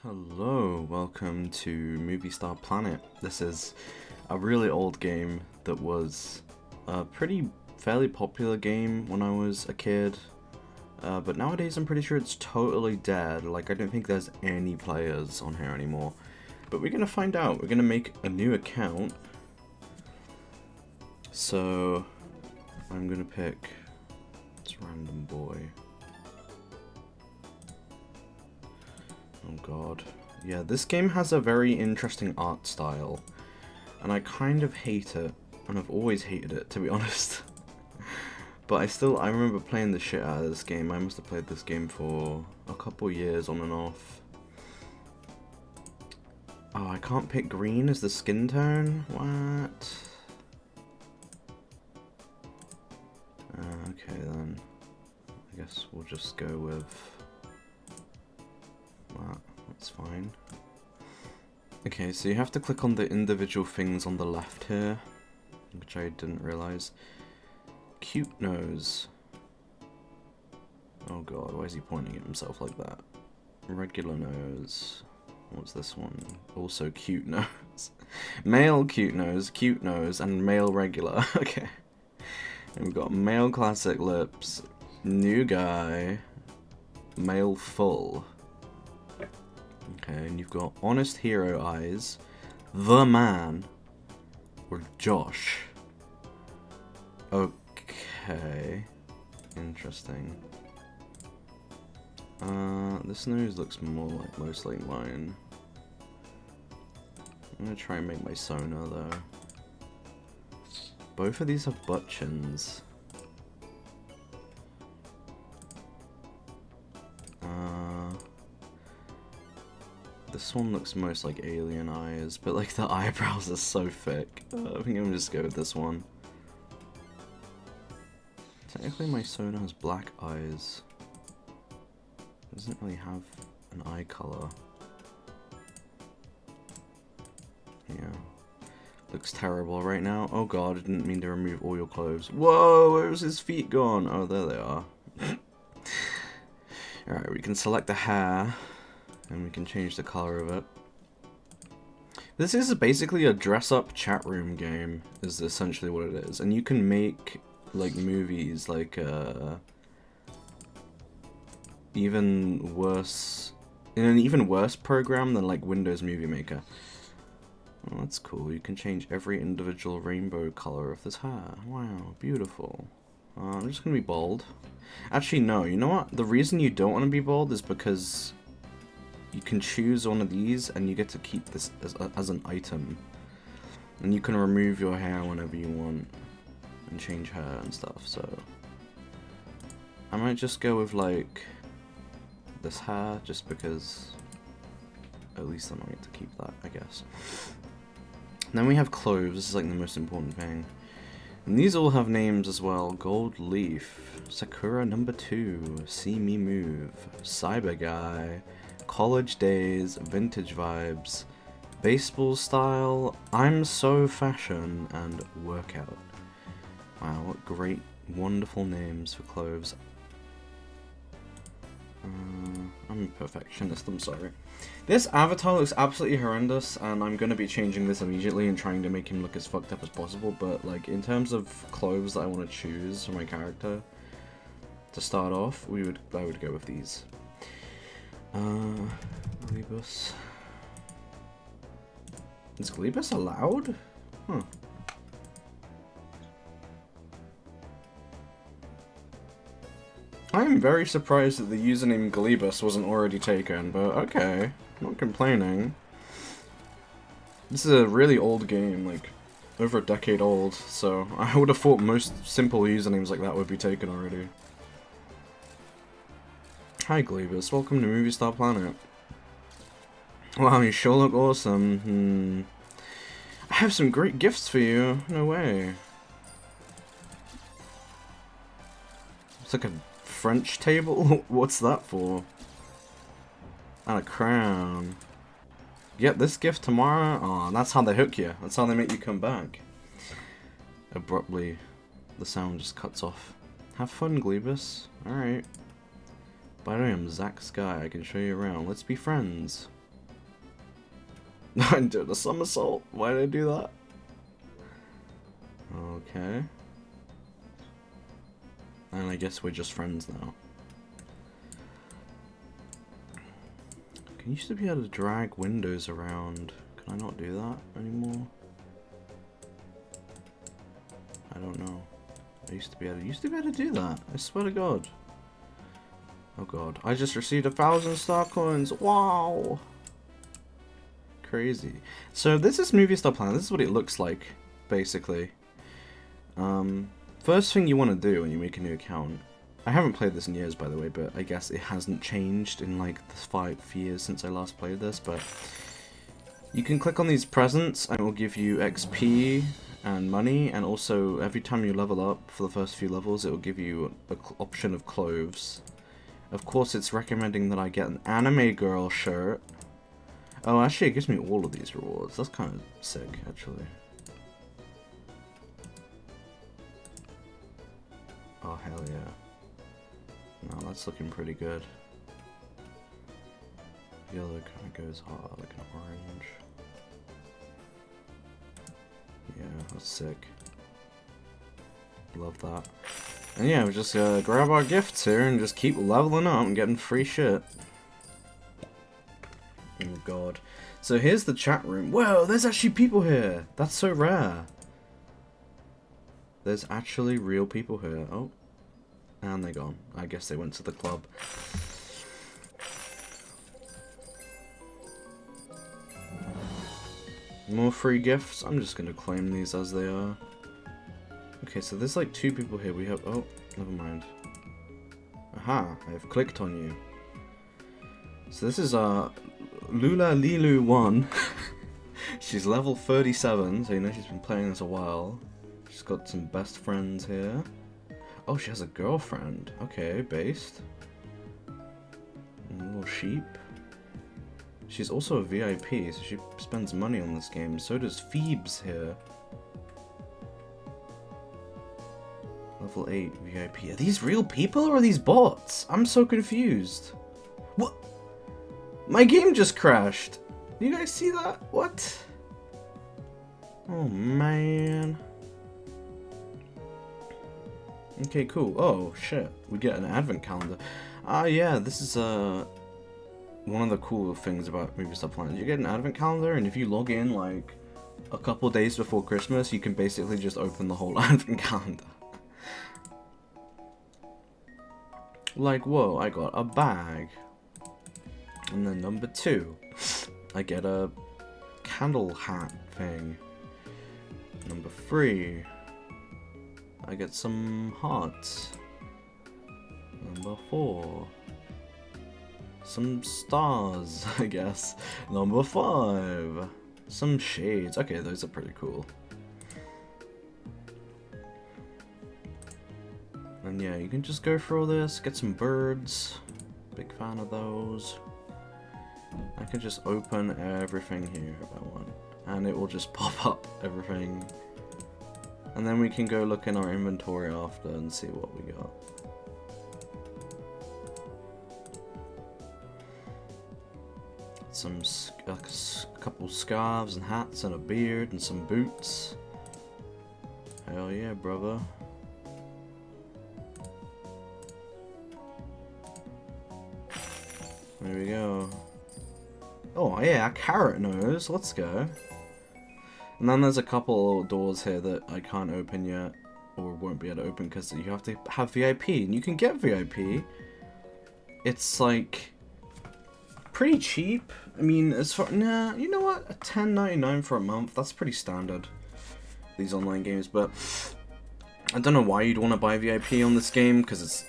Hello, welcome to moviestarplanet. This is a really old game that was a fairly popular game when I was a kid, but nowadays I'm pretty sure it's totally dead. Like, I don't think there's any players on here anymore. But we're gonna find out. We're gonna make a new account. So, I'm gonna pick this random boy. Oh god. Yeah, this game has a very interesting art style, and I kind of hate it, and I've always hated it, to be honest. But I remember playing the shit out of this game. I must have played this game for a couple years on and off. Oh, I can't pick green as the skin tone? What? Okay then. I guess we'll just go with that's fine. Okay, so you have to click on the individual things on the left here, which I didn't realize. Cute nose. Oh god, why is he pointing at himself like that? Regular nose. What's this one? Also cute nose. Male cute nose, and male regular. Okay. And we've got male classic lips, new guy, male full. Okay, and you've got honest hero eyes, the man, or Josh. Okay, interesting. This nose looks more like mostly mine. I'm gonna try and make my Sona though. Both of these have butt chins. This one looks most like alien eyes, but like the eyebrows are so thick. I think I'm gonna just go with this one. Technically my Sona has black eyes. It doesn't really have an eye color. Yeah. Looks terrible right now. Oh god, I didn't mean to remove all your clothes. Whoa, where's his feet gone? Oh, there they are. Alright, we can select the hair. And we can change the color of it. This is basically a dress-up chat room game, is essentially what it is. And you can make, like, movies, like, even worse, in an even worse program than, like, Windows Movie Maker. Oh, that's cool. You can change every individual rainbow color of this hair. Wow, beautiful. I'm just gonna be bald. Actually, no, you know what? The reason you don't want to be bald is because you can choose one of these and you get to keep this as an item. And you can remove your hair whenever you want and change hair and stuff, so I might just go with like this hair just because at least I might get to keep that, I guess. And then we have clothes. This is like the most important thing. And these all have names as well. Gold Leaf, Sakura number 2, See Me Move, Cyber Guy, College Days, Vintage Vibes, Baseball Style, I'm So Fashion, and Workout. Wow, what great, wonderful names for clothes. I'm a perfectionist, I'm sorry. This avatar looks absolutely horrendous, and I'm going to be changing this immediately and trying to make him look as fucked up as possible, but like in terms of clothes that I want to choose for my character, to start off, I would go with these. Gleebus. Is Gleebus allowed? Huh. I am very surprised that the username Gleebus wasn't already taken, but okay. Not complaining. This is a really old game, like, over a decade old, so I would have thought most simple usernames like that would be taken already. Hi Gleebus, welcome to moviestarplanet. Wow, you sure look awesome. I have some great gifts for you. No way. It's like a French table? What's that for? And a crown. Get this gift tomorrow? Aw, that's how they hook you. That's how they make you come back. Abruptly, the sound just cuts off. Have fun, Gleebus. Alright. By the way, I'm Zach Sky. I can show you around. Let's be friends. I'm doing a somersault. Why did I do that? Okay. And I guess we're just friends now. Can you used to be able to drag windows around? Can I not do that anymore? I don't know. I used to be able to do that. I swear to God. Oh God. I just received 1,000 star coins. Wow. Crazy. So this is moviestarplanet. This is what it looks like, basically. First thing you want to do when you make a new account. I haven't played this in years, by the way, but I guess it hasn't changed in like the 5 years since I last played this, but you can click on these presents and it will give you XP and money, and also every time you level up for the first few levels it will give you an option of clothes. Of course it's recommending that I get an anime girl shirt. Oh, actually it gives me all of these rewards. That's kind of sick, actually. Oh, hell yeah. No, that's looking pretty good. Yellow kind of goes hard, like an orange. Yeah, that's sick. Love that. And yeah, we just grab our gifts here and just keep leveling up and getting free shit. Oh God. So here's the chat room. Whoa, there's actually people here. That's so rare. There's actually real people here. Oh. And they're gone. I guess they went to the club. More free gifts. I'm just gonna claim these as they are. Okay, so there's like 2 people here. We have... Oh, never mind. Aha, I've clicked on you. So this is Lula Lilu 1. She's level 37, so you know she's been playing this a while. She's got some best friends here. Oh, she has a girlfriend. Okay, based. And a little sheep. She's also a VIP, so she spends money on this game. So does Phoebes here. Level 8 VIP. Are these real people or are these bots? I'm so confused. What? My game just crashed. Do you guys see that? What? Oh, man. Okay, cool. Oh, shit. We get an advent calendar. Ah, yeah, this is, one of the cool things about moviestarplanet. You get an advent calendar, and if you log in, like, a couple days before Christmas, you can basically just open the whole advent calendar. Like, whoa, I got a bag. And then number 2, I get a candle hat thing. Number 3, I get some hearts. Number 4, some stars, I guess. Number 5, some shades. Okay, those are pretty cool. And yeah, you can just go for all this, get some birds. Big fan of those. I can just open everything here if I want. And it will just pop up everything. And then we can go look in our inventory after and see what we got. Some a couple scarves and hats and a beard and some boots. Hell yeah, brother. There we go. Oh yeah, a carrot nose. Let's go. And then there's a couple doors here that I can't open yet, or won't be able to open because you have to have VIP, and you can get VIP. It's like pretty cheap. I mean, as far nah, you know what? A $10.99 for a month. That's pretty standard. These online games, but I don't know why you'd want to buy VIP on this game because it's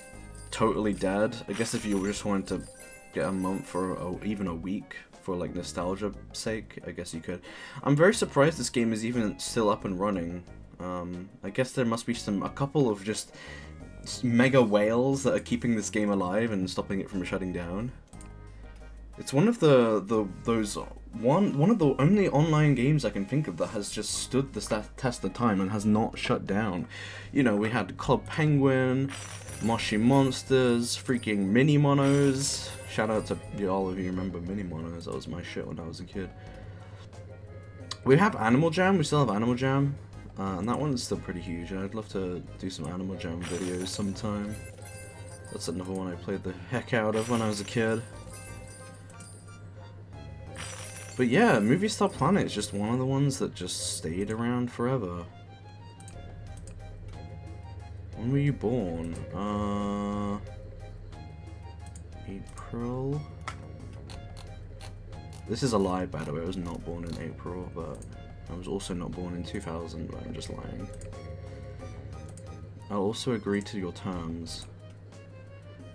totally dead. I guess if you just wanted to get a month or even a week for like nostalgia sake, I guess you could. I'm very surprised this game is even still up and running. I guess there must be a couple of just mega whales that are keeping this game alive and stopping it from shutting down. It's one of one of the only online games I can think of that has just stood the test of time and has not shut down. You know, we had Club Penguin, Moshi Monsters, freaking Mini Monos. Shout out to all of you remember Mini Monos. That was my shit when I was a kid. We have Animal Jam, we still have Animal Jam. And that one's still pretty huge. I'd love to do some Animal Jam videos sometime. That's another one I played the heck out of when I was a kid. But yeah, moviestarplanet is just one of the ones that just stayed around forever. When were you born? April? This is a lie, by the way. I was not born in April, but I was also not born in 2000, but I'm just lying. I'll also agree to your terms.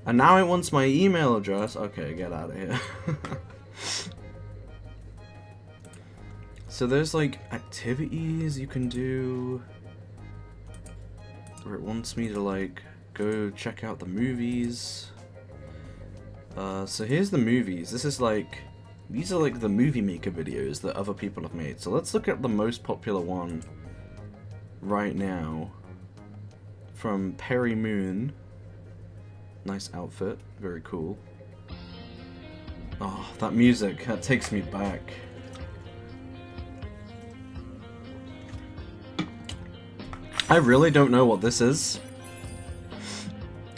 And now it wants my email address. Okay, get out of here. So there's like activities you can do where it wants me to like go check out the movies. So here's the movies. These are like the movie maker videos that other people have made. So let's look at the most popular one right now from Perry Moon. Nice outfit, very cool. Oh, that music, that takes me back. I really don't know what this is.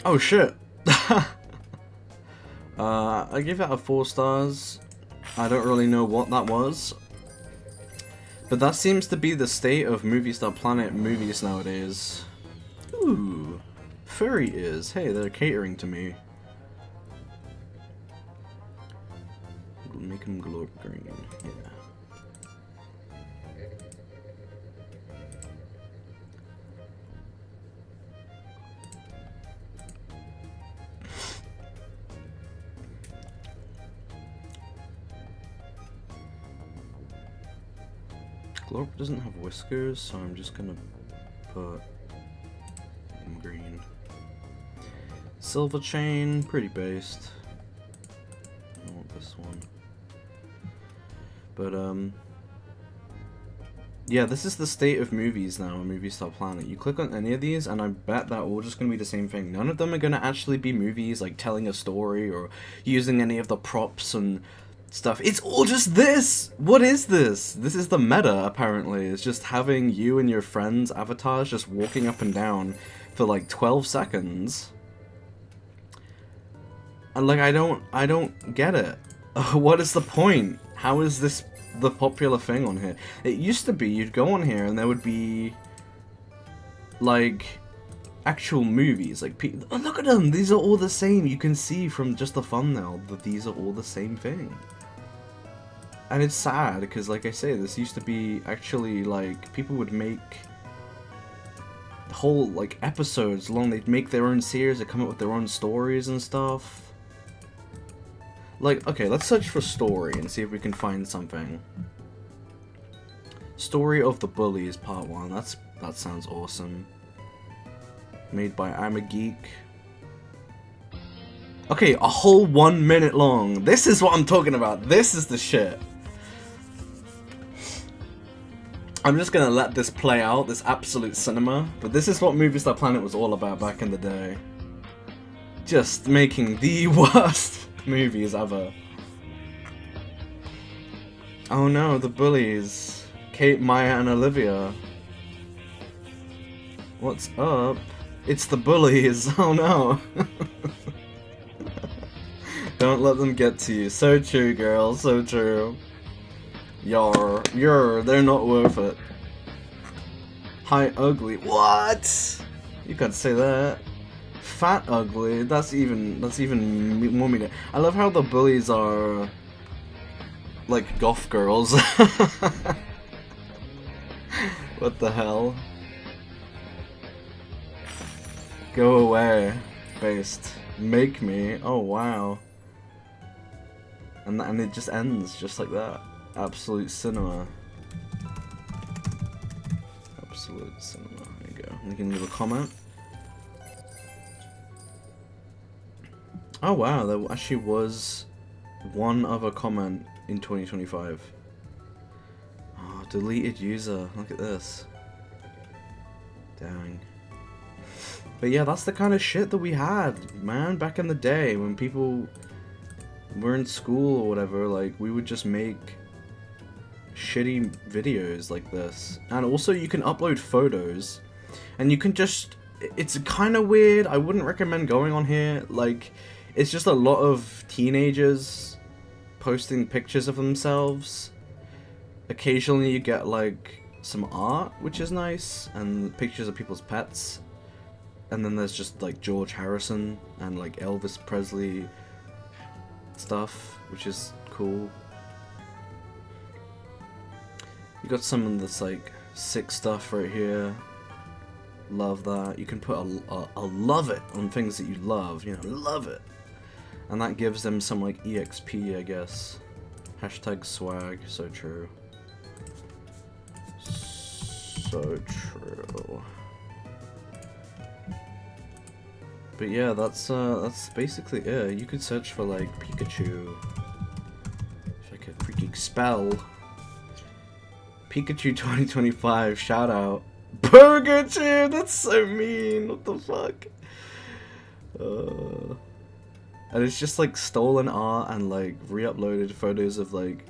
Oh shit. I give that a 4 stars. I don't really know what that was. But that seems to be the state of moviestarplanet movies nowadays. Ooh. Furry is. Hey, they're catering to me. Make them glow green. Yeah. Glorp doesn't have whiskers, so I'm just gonna put him green. Silver chain, pretty based. I want this one. But yeah, this is the state of movies now on moviestarplanet. You click on any of these and I bet they're all just gonna be the same thing. None of them are gonna actually be movies, like telling a story or using any of the props and stuff. It's all just this! What is this? This is the meta, apparently. It's just having you and your friends' avatars just walking up and down for like 12 seconds. And like, I don't get it. What is the point? How is this the popular thing on here? It used to be, you'd go on here and there would be like actual movies, like oh, look at them, these are all the same. You can see from just the thumbnail that these are all the same thing. And it's sad, because like I say, this used to be actually like, people would make whole like episodes long, they'd make their own series, they'd come up with their own stories and stuff. Like, okay, let's search for story and see if we can find something. Story of the Bullies Part 1, that sounds awesome. Made by I'm a Geek. Okay, a whole 1 minute long. This is what I'm talking about. This is the shit. I'm just gonna let this play out, this absolute cinema. But this is what moviestarplanet was all about back in the day. Just making the worst movies ever. Oh no, the bullies. Kate, Maya, and Olivia. What's up? It's the bullies. Oh no. Don't let them get to you. So true, girl. So true. They're not worth it. Hi, ugly. What? You can't say that. Fat ugly. That's even more mean. I love how the bullies are like goth girls. What the hell? Go away. Based. Make me. Oh wow. And it just ends just like that. Absolute cinema. Absolute cinema. There you go. You can leave a comment. Oh wow, there actually was one other comment in 2025. Oh, deleted user. Look at this. Dang. But yeah, that's the kind of shit that we had, man, back in the day when people were in school or whatever. Like, we would just make shitty videos like this. And also you can upload photos, and you can just, it's kind of weird. I wouldn't recommend going on here. Like, it's just a lot of teenagers posting pictures of themselves. Occasionally you get like some art, which is nice, and pictures of people's pets. And then there's just like George Harrison and like Elvis Presley stuff, which is cool. You got some of this like sick stuff right here. Love that. You can put a love it on things that you love, you know, love it. And that gives them some like EXP, I guess. Hashtag swag, so true. So true. But yeah, that's basically it. You could search for like Pikachu. If I could freaking spell. Pikachu 2025, shout out. Purgative! That's so mean, what the fuck? And it's just like stolen art and like re-uploaded photos of like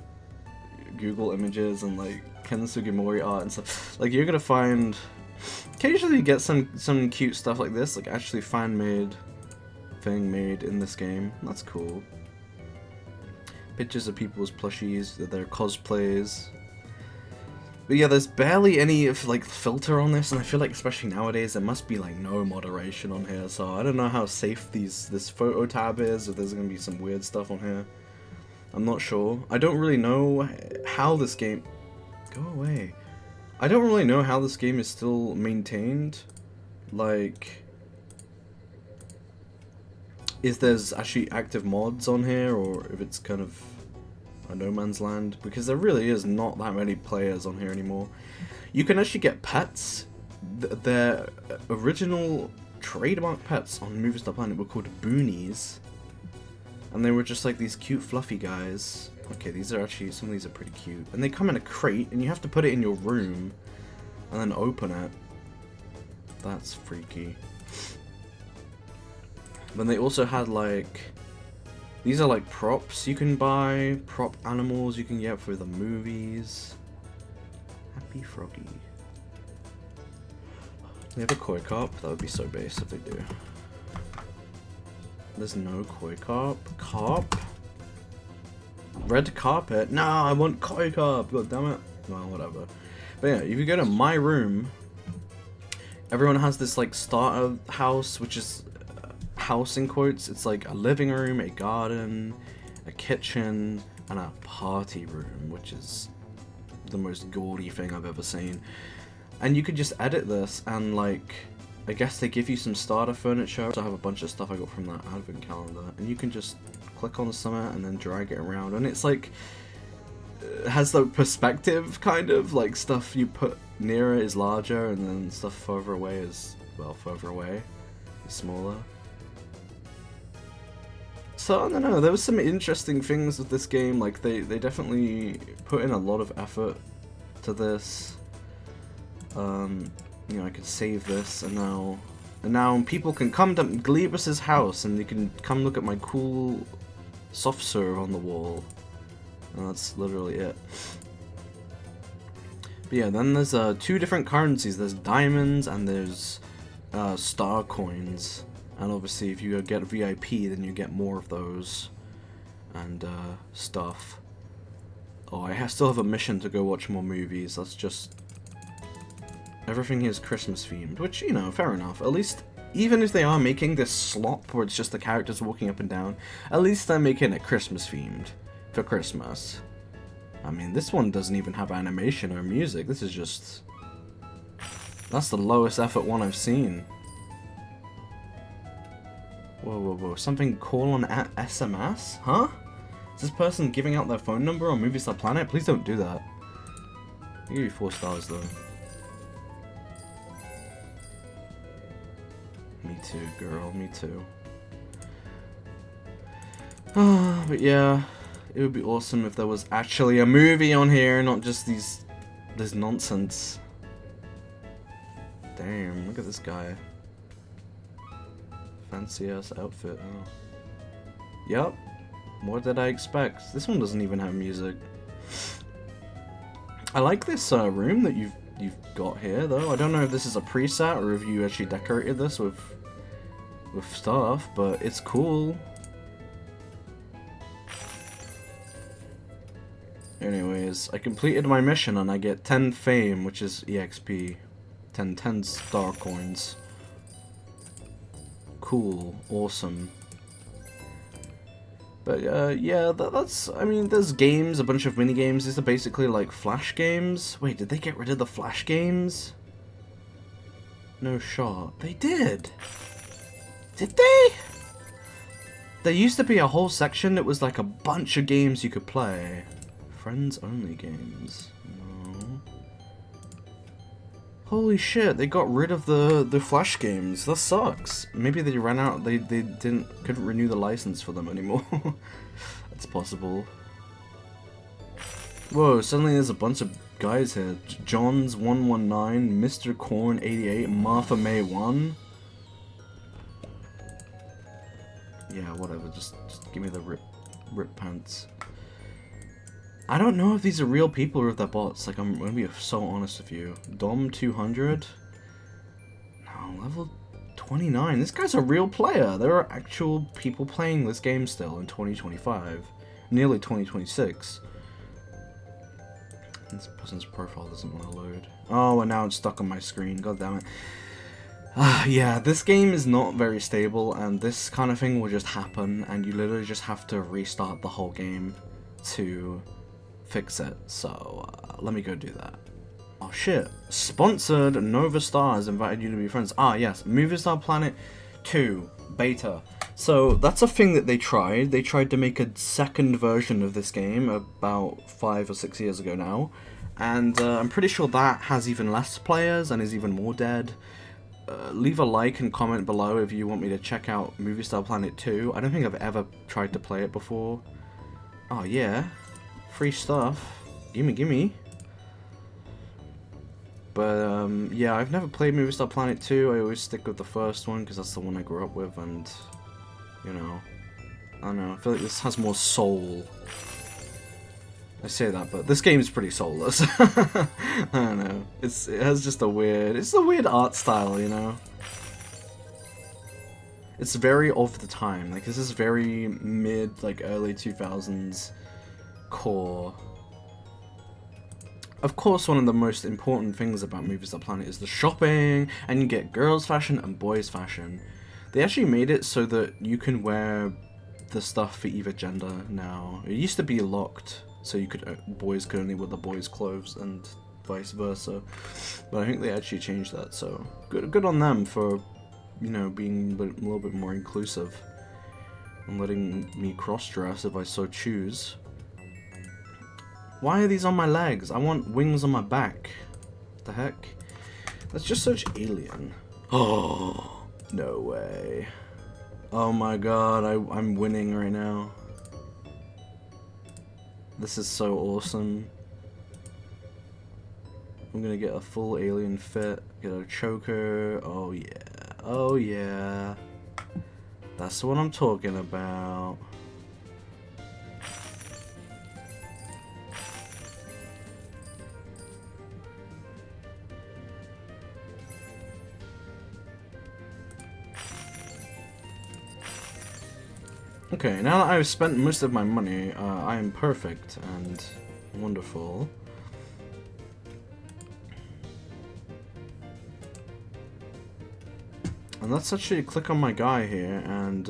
Google images and like Ken Sugimori art and stuff. Like, you're gonna find, occasionally you get some cute stuff like this, like actually fan-made thing made in this game. That's cool. Pictures of people's plushies, their cosplays. But yeah, there's barely any like filter on this, and I feel like especially nowadays there must be like no moderation on here, so I don't know how safe this photo tab is, if there's gonna be some weird stuff on here. I'm not sure. I don't really know how this game... Go away. I don't really know how this game is still maintained. Like, if there's actually active mods on here, or if it's kind of a no man's land, because there really is not that many players on here anymore. You can actually get pets. Their original trademark pets on moviestarplanet were called boonies, and they were just like these cute fluffy guys. Okay, these are actually, some of these are pretty cute, and they come in a crate, and you have to put it in your room and then open it. That's freaky. Then they also had like, these are like props you can buy, prop animals you can get for the movies. Happy Froggy. They have a koi carp? That would be so base if they do. There's no koi carp. Carp? Red carpet? No, I want koi carp! God damn it. Well, whatever. But yeah, if you go to my room, everyone has this like starter house, which is house in quotes. It's like a living room, a garden, a kitchen, and a party room, which is the most gaudy thing I've ever seen. And you could just edit this, and like, I guess they give you some starter furniture. So I have a bunch of stuff I got from that advent calendar, and you can just click on something and then drag it around, and it's like, it has the perspective kind of, like stuff you put nearer is larger, and then stuff further away is, well, further away is smaller. So, I don't know, there was some interesting things with this game. Like, they definitely put in a lot of effort to this. You know, I could save this, and now people can come to Gleebus's house, and they can come look at my cool soft serve on the wall. And that's literally it. But yeah, then there's two different currencies. There's diamonds, and there's star coins. And obviously, if you get VIP, then you get more of those and stuff. Oh, I still have a mission to go watch more movies. That's just, everything is Christmas themed, which, you know, fair enough. At least, even if they are making this slop where it's just the characters walking up and down, at least they're making it Christmas themed for Christmas. I mean, this one doesn't even have animation or music. This is just, that's the lowest effort one I've seen. Whoa, whoa, whoa. Something call on SMS? Huh? Is this person giving out their phone number on moviestarplanet? Please don't do that. I'll give you 4 stars though. Me too, girl. Me too. But yeah, it would be awesome if there was actually a movie on here, not just this nonsense. Damn, look at this guy. Fancy ass outfit, oh. Yup. What did I expect? This one doesn't even have music. I like this room that you've got here, though. I don't know if this is a preset or if you actually decorated this with stuff, but it's cool. Anyways, I completed my mission and I get 10 fame, which is EXP. 10 star coins. Cool. Awesome. But yeah, that's, I mean, there's games, a bunch of mini games. These are basically like Flash games. Wait, did they get rid of the Flash games? No shot. They did! Did they? There used to be a whole section that was like a bunch of games you could play. Friends only games. No. Holy shit, they got rid of the Flash games. That sucks. Maybe they ran out, they couldn't renew the license for them anymore. That's possible. Whoa, suddenly there's a bunch of guys here. John's 119, Mr. Corn 88, Martha May 1. Yeah, whatever, just give me the rip pants. I don't know if these are real people or if they're bots. Like, I'm gonna be so honest with you. Dom 200? No, level 29. This guy's a real player. There are actual people playing this game still in 2025. Nearly 2026. This person's profile doesn't want to load. Oh, and now it's stuck on my screen. God damn it. Yeah, this game is not very stable, and this kind of thing will just happen, and you literally just have to restart the whole game to fix it. So, let me go do that. Oh shit. Sponsored Nova Star has invited you to be friends. Ah, yes. moviestarplanet 2 beta. So, that's a thing that they tried. They tried to make a second version of this game about 5 or 6 years ago now. And I'm pretty sure that has even less players and is even more dead. Leave a like and comment below if you want me to check out moviestarplanet 2. I don't think I've ever tried to play it before. Oh yeah. Free stuff. Gimme. But, yeah, I've never played moviestarplanet 2. I always stick with the first one because that's the one I grew up with, and, you know, I don't know, I feel like this has more soul. I say that, but this game is pretty soulless. I don't know. It has just it's a weird art style, you know? It's very of the time. Like, this is very mid, like, early 2000s core. Of course, one of the most important things about moviestarplanet is the shopping, and you get girls' fashion and boys' fashion. They actually made it so that you can wear the stuff for either gender now. It used to be locked, so you could boys could only wear the boys' clothes and vice versa. But I think they actually changed that, so good on them for, you know, being a little bit more inclusive and letting me cross-dress if I so choose. Why are these on my legs? I want wings on my back. What the heck? Let's just search alien. Oh, no way. Oh my god, I'm winning right now. This is so awesome. I'm gonna get a full alien fit, get a choker. Oh yeah. Oh yeah. That's what I'm talking about. Okay, now that I've spent most of my money, I am perfect and wonderful. And let's actually click on my guy here and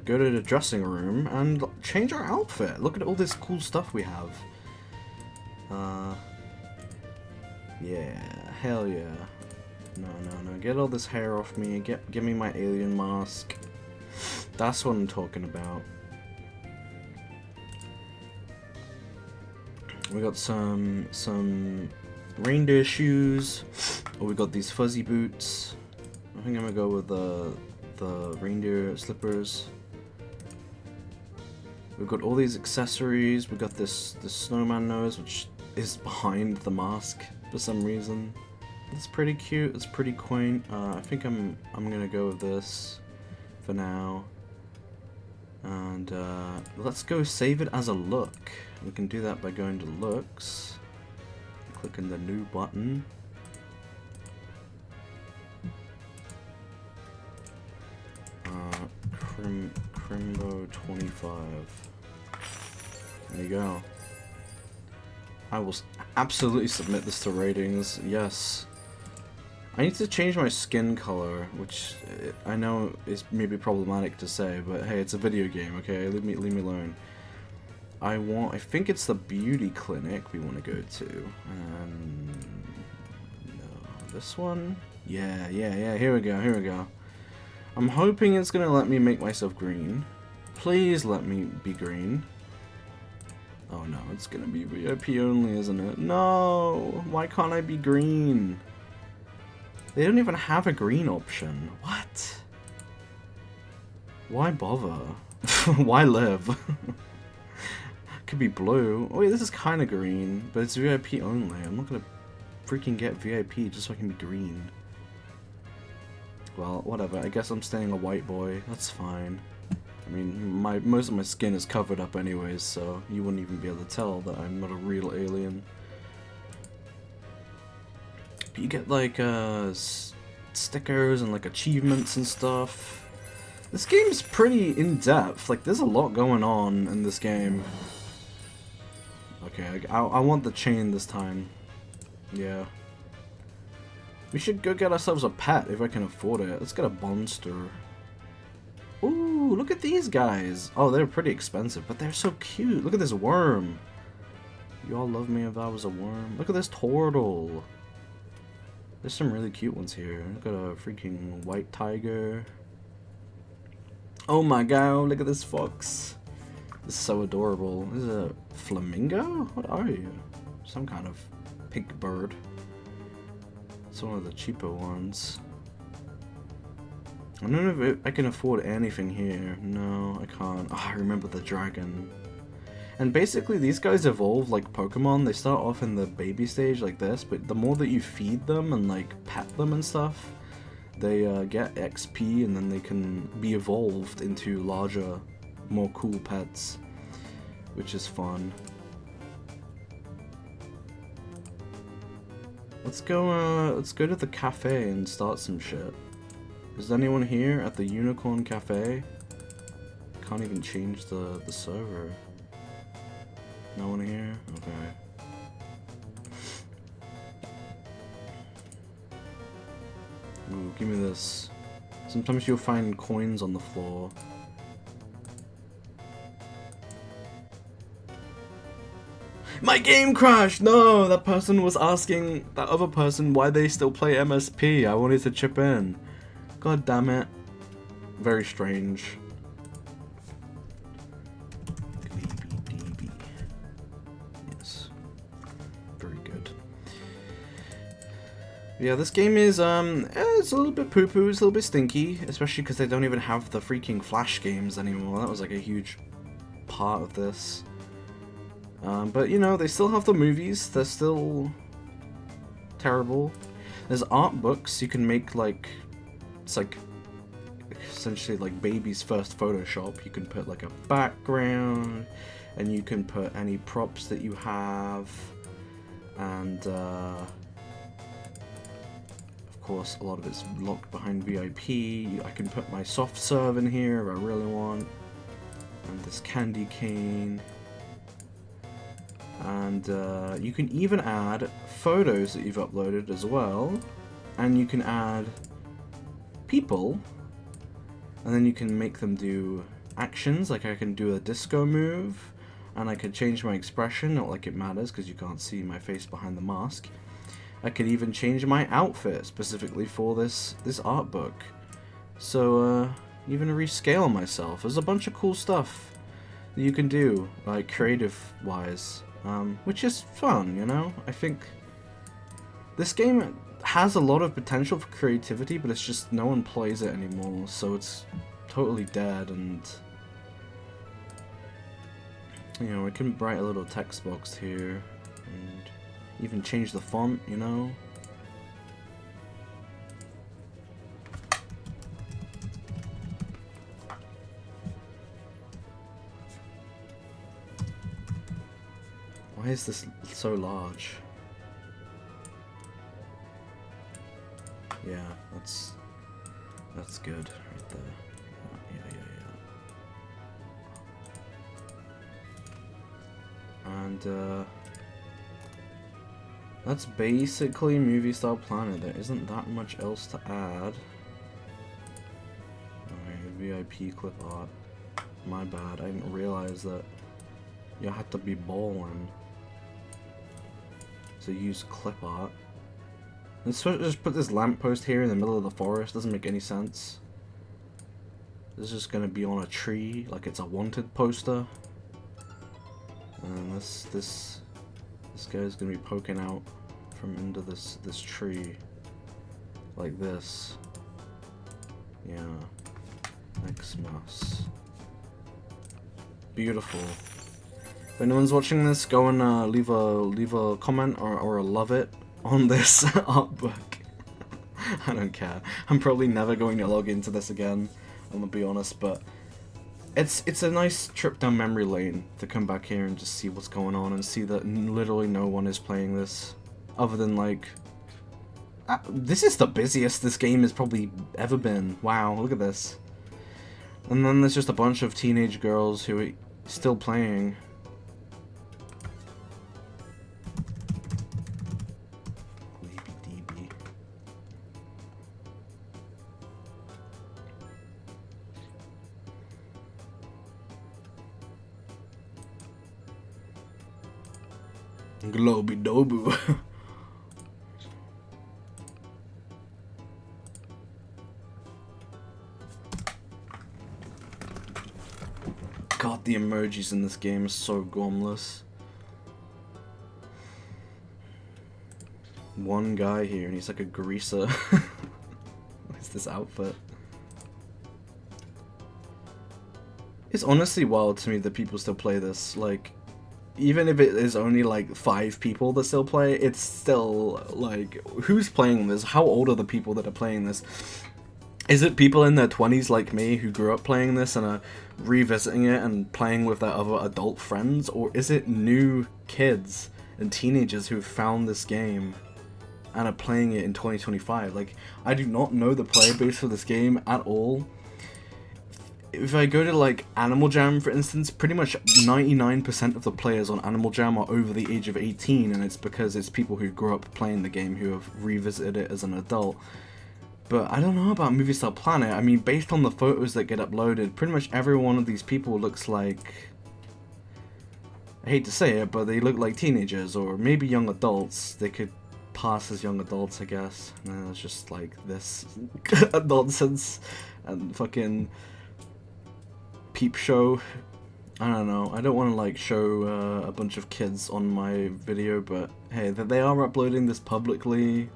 go to the dressing room and change our outfit. Look at all this cool stuff we have. Yeah, hell yeah. No, get all this hair off me, give me my alien mask. That's what I'm talking about. We got some reindeer shoes. Oh, we got these fuzzy boots. I think I'm gonna go with the reindeer slippers. We've got all these accessories. We got this snowman nose, which is behind the mask for some reason. It's pretty cute. It's pretty quaint. I think I'm gonna go with this for now. And let's go save it as a look. We can do that by going to looks, Clicking the new button. Crimbo 25. There you go. I will absolutely submit this to ratings. Yes. I need to change my skin color, which I know is maybe problematic to say, but hey, it's a video game, okay? Leave me alone. I think it's the beauty clinic we want to go to. No, this one? Yeah, here we go. I'm hoping it's gonna let me make myself green. Please let me be green. Oh no, it's gonna be VIP only, isn't it? No! Why can't I be green? They don't even have a green option. What? Why bother? Why live? Could be blue. Oh wait, this is kind of green, but it's VIP only. I'm not gonna freaking get VIP just so I can be green. Well, whatever. I guess I'm staying a white boy. That's fine. I mean, most of my skin is covered up anyways, so you wouldn't even be able to tell that I'm not a real alien. But you get like stickers and like achievements and stuff. This game's pretty in-depth. Like, there's a lot going on in this game. Okay, I want the chain this time. Yeah. We should go get ourselves a pet if I can afford it. Let's get a monster. Ooh, look at these guys. Oh, they're pretty expensive, but they're so cute. Look at this worm. You all love me if I was a worm. Look at this turtle. There's some really cute ones here. Look at a freaking white tiger. Oh my god, look at this fox. This is so adorable. This is a flamingo? What are you? Some kind of pink bird. It's one of the cheaper ones. I don't know if I can afford anything here. No, I can't. Oh, I remember the dragon. And basically these guys evolve like Pokemon. They start off in the baby stage like this, but the more that you feed them and like pet them and stuff, they get XP and then they can be evolved into larger, more cool pets, which is fun. Let's go to the cafe and start some shit. Is anyone here at the Unicorn Cafe? Can't even change the server. No one here? Okay. Ooh, give me this. Sometimes you'll find coins on the floor. My game crashed! No! That person was asking that other person why they still play MSP. I wanted to chip in. God damn it. Very strange. Yes. Very good. Yeah, this game is, it's a little bit poo-poo, it's a little bit stinky, especially because they don't even have the freaking Flash games anymore. That was like a huge part of this. But, you know, they still have the movies. They're still terrible. There's art books. You can make, like, it's like essentially like baby's first Photoshop. You can put, like, a background, and you can put any props that you have. And, of course, a lot of it's locked behind VIP. I can put my soft serve in here if I really want. And this candy cane. And you can even add photos that you've uploaded as well, and you can add people, and then you can make them do actions, like I can do a disco move, and I can change my expression, not like it matters because you can't see my face behind the mask. I could even change my outfit specifically for this art book, so even rescale myself. There's a bunch of cool stuff that you can do, like creative wise. Which is fun, you know? I think this game has a lot of potential for creativity, but it's just no one plays it anymore, so it's totally dead. And you know, I can write a little text box here and even change the font, you know? Why is this so large? Yeah, that's good right there. Yeah. And that's basically moviestarplanet. There isn't that much else to add. Alright, VIP clip art. My bad, I didn't realize that you had to be born to use clip art. Let's just put this lamppost here in the middle of the forest. Doesn't make any sense. This is just gonna be on a tree, like it's a wanted poster. And this guy's gonna be poking out from under this tree, like this. Yeah, Xmas. Beautiful. If anyone's watching this, go and leave a comment or a love it on this artwork. I don't care. I'm probably never going to log into this again, I'm gonna be honest, but it's a nice trip down memory lane to come back here and just see what's going on and see that literally no one is playing this, other than like... this is the busiest this game has probably ever been. Wow, look at this. And then there's just a bunch of teenage girls who are still playing. Globy Dobu. God, the emojis in this game are so gomless. One guy here and he's like a greaser. What's this outfit? It's honestly wild to me that people still play this. Like, even if it is only like 5 people that still play, it's still like, who's playing this? How old are the people that are playing this? Is it people in their 20s like me who grew up playing this and are revisiting it and playing with their other adult friends? Or is it new kids and teenagers who found this game and are playing it in 2025? Like, I do not know the player base for this game at all. If I go to like Animal Jam, for instance, pretty much 99% of the players on Animal Jam are over the age of 18, and it's because it's people who grew up playing the game who have revisited it as an adult. But I don't know about moviestarplanet. I mean, based on the photos that get uploaded, pretty much every one of these people looks like... I hate to say it, but they look like teenagers, or maybe young adults. They could pass as young adults, I guess. No, it's just like this nonsense and fucking... peep show. I don't know. I don't want to like show a bunch of kids on my video, but hey, they are uploading this publicly.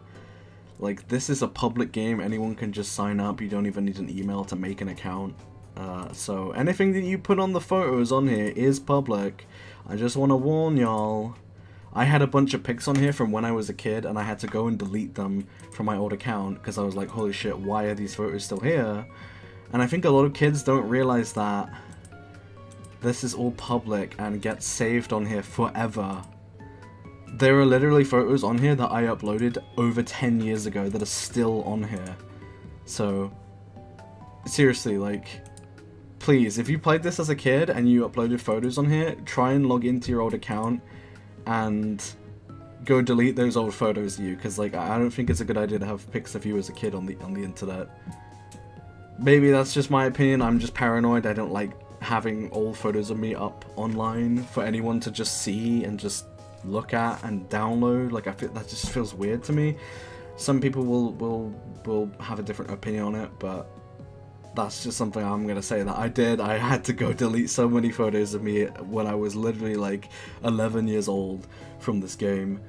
Like, this is a public game. Anyone can just sign up. You don't even need an email to make an account. So anything that you put on the photos on here is public. I just want to warn y'all. I had a bunch of pics on here from when I was a kid, and I had to go and delete them from my old account because I was like, holy shit, why are these photos still here? And I think a lot of kids don't realize that this is all public and gets saved on here forever. There are literally photos on here that I uploaded over 10 years ago that are still on here. So, seriously, like, please, if you played this as a kid and you uploaded photos on here, try and log into your old account and go delete those old photos of you, because like, I don't think it's a good idea to have pics of you as a kid on the internet. Maybe that's just my opinion. I'm just paranoid. I don't like having old photos of me up online for anyone to just see and just look at and download. Like, I feel that just feels weird to me. Some people will have a different opinion on it, but that's just something I'm gonna say that I did. I had to go delete so many photos of me when I was literally like 11 years old from this game.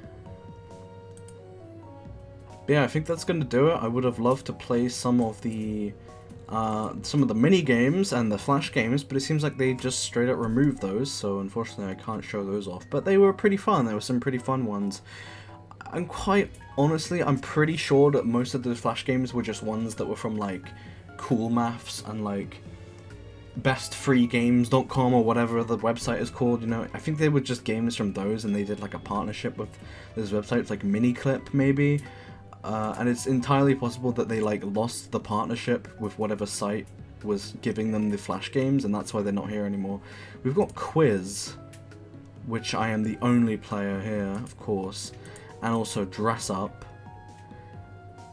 But yeah, I think that's gonna do it. I would have loved to play some of the mini games and the flash games, but it seems like they just straight up removed those, so unfortunately I can't show those off. But they were pretty fun. There were some pretty fun ones. I'm quite honestly, I'm pretty sure that most of those flash games were just ones that were from like Cool Maths and like bestfreegames.com or whatever the website is called, you know. I think they were just games from those, and they did like a partnership with those websites, like Miniclip maybe. and it's entirely possible that they like lost the partnership with whatever site was giving them the Flash games, and that's why they're not here anymore. We've got Quiz, which I am the only player here, of course, and also Dress Up.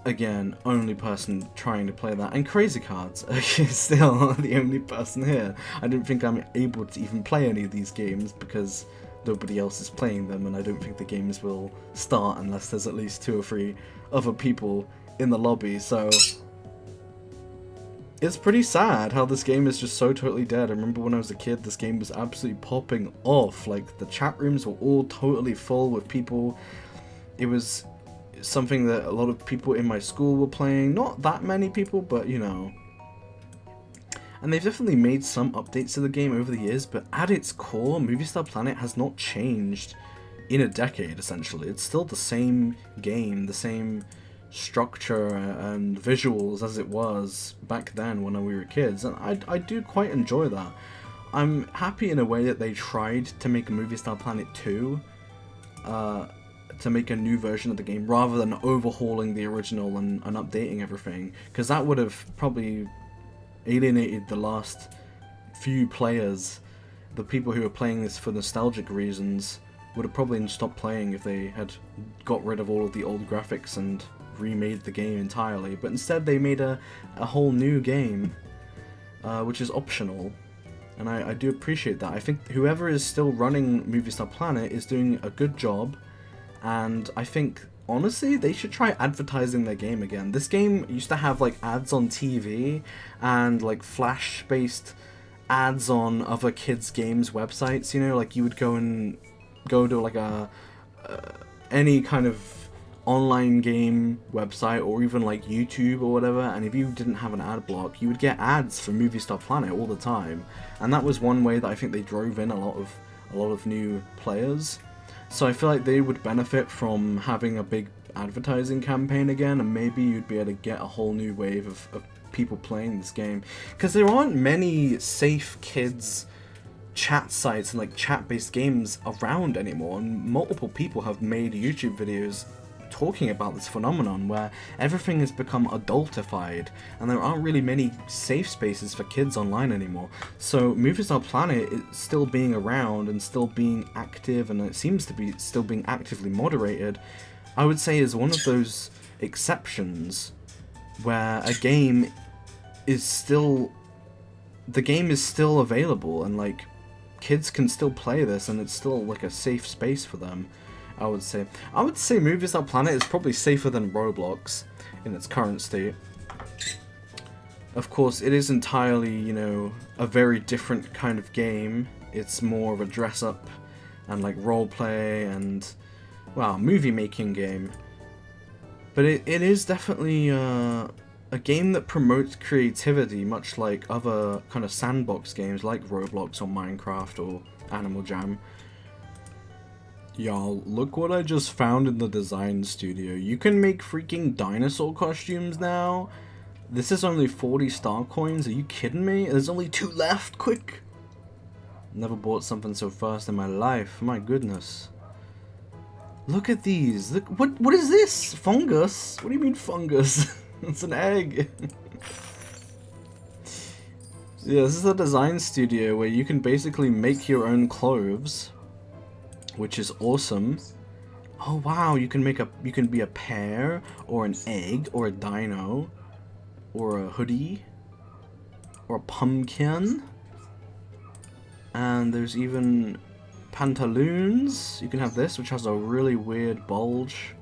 Again, only person trying to play that. And Crazy Cards, still the only person here. I don't think I'm able to even play any of these games because nobody else is playing them, and I don't think the games will start unless there's at least 2 or 3 other people in the lobby, so it's pretty sad how this game is just so totally dead. I remember when I was a kid, this game was absolutely popping off. Like, the chat rooms were all totally full with people. It was something that a lot of people in my school were playing. Not that many people, but you know. And they've definitely made some updates to the game over the years, but at its core, Movie Star Planet has not changed in a decade, essentially. It's still the same game, the same structure and visuals as it was back then when we were kids, and I do quite enjoy that. I'm happy in a way that they tried to make a Movie Star Planet 2, to make a new version of the game, rather than overhauling the original and updating everything, because that would have probably alienated the last few players. The people who were playing this for nostalgic reasons would have probably stopped playing if they had got rid of all of the old graphics and remade the game entirely, but instead they made a whole new game, which is optional, and I do appreciate that. I think whoever is still running Movie Star Planet is doing a good job, and I think honestly they should try advertising their game again. This game used to have like ads on TV and like Flash based ads on other kids games websites, you know, like you would go to like any kind of online game website or even like YouTube or whatever, and if you didn't have an ad block, you would get ads for Movie Star Planet all the time, and that was one way that I think they drove in a lot of new players. So I feel like they would benefit from having a big advertising campaign again, and maybe you'd be able to get a whole new wave of people playing this game, because there aren't many safe kids chat sites and like chat-based games around anymore, and multiple people have made YouTube videos talking about this phenomenon where everything has become adultified and there aren't really many safe spaces for kids online anymore. So Movie Star Planet is still being around and still being active, and it seems to be still being actively moderated, I would say is one of those exceptions where a game is still, the game is still available and like kids can still play this and it's still like a safe space for them. I would say Movie Star Planet is probably safer than Roblox in its current state. Of course, it is entirely, you know, a very different kind of game. It's more of a dress-up and like roleplay and, well, movie-making game. But it is definitely a game that promotes creativity, much like other kind of sandbox games like Roblox or Minecraft or Animal Jam. Y'all, look what I just found in the design studio. You can make freaking dinosaur costumes now? This is only 40 star coins? Are you kidding me? There's only 2 left, quick! Never bought something so fast in my life, my goodness. Look at these, look, what is this? Fungus? What do you mean fungus? It's an egg. Yeah, this is the design studio where you can basically make your own clothes, which is awesome. Oh wow, you can be a pear or an egg or a dino or a hoodie or a pumpkin. And there's even pantaloons. You can have this, which has a really weird bulge.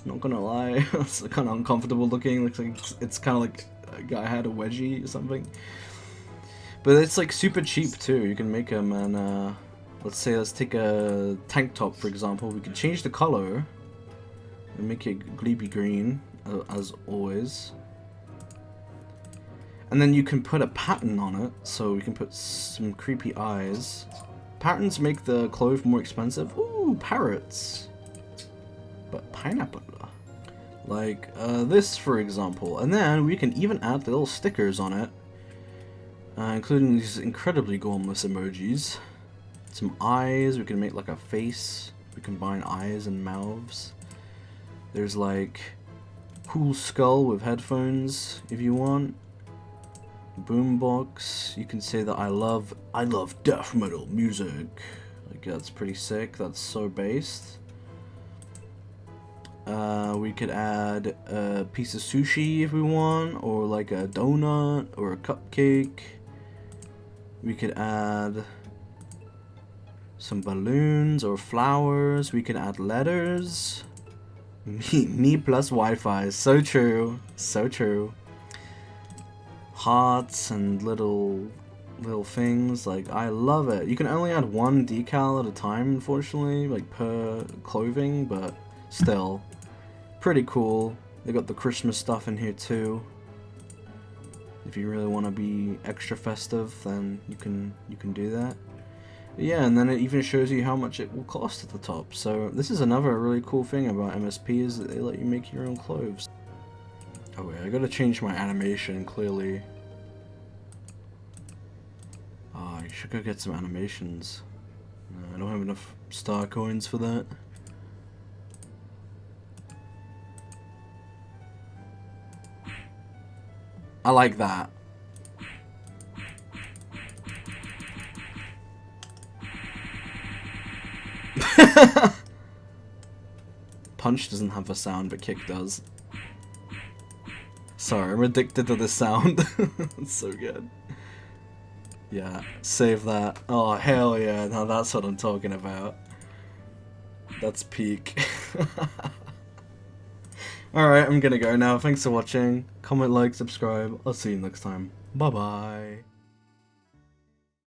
Not gonna lie, it's kind of uncomfortable looking. Looks like it's kind of like a guy had a wedgie or something. But it's like super cheap too. You can make them, and let's take a tank top for example. We can change the color and make it gleeby green as always. And then you can put a pattern on it, so we can put some creepy eyes. Patterns make the clothes more expensive. Ooh, parrots. But pineapple. Like this for example. And then we can even add little stickers on it. Including these incredibly gormless emojis. Some eyes, we can make like a face. We combine eyes and mouths. There's like cool skull with headphones if you want. Boombox. You can say that I love death metal music. Like, that's pretty sick. That's so based. We could add a piece of sushi if we want, or like a donut or a cupcake. We could add some balloons or flowers. We could add letters. Me plus Wi-Fi. So true. So true. Hearts and little things. Like, I love it. You can only add one decal at a time, unfortunately, like per clothing, but still pretty cool. They got the Christmas stuff in here too. If you really want to be extra festive, then you can do that. But yeah, and then it even shows you how much it will cost at the top. So this is another really cool thing about MSP, is that they let you make your own clothes. Oh wait, I gotta change my animation, clearly. I should go get some animations. No, I don't have enough star coins for that. I like that. Punch doesn't have a sound, but kick does. Sorry, I'm addicted to this sound. It's so good. Yeah, save that. Oh, hell yeah. Now that's what I'm talking about. That's peak. Alright, I'm gonna go now. Thanks for watching. Comment, like, subscribe. I'll see you next time. Bye-bye.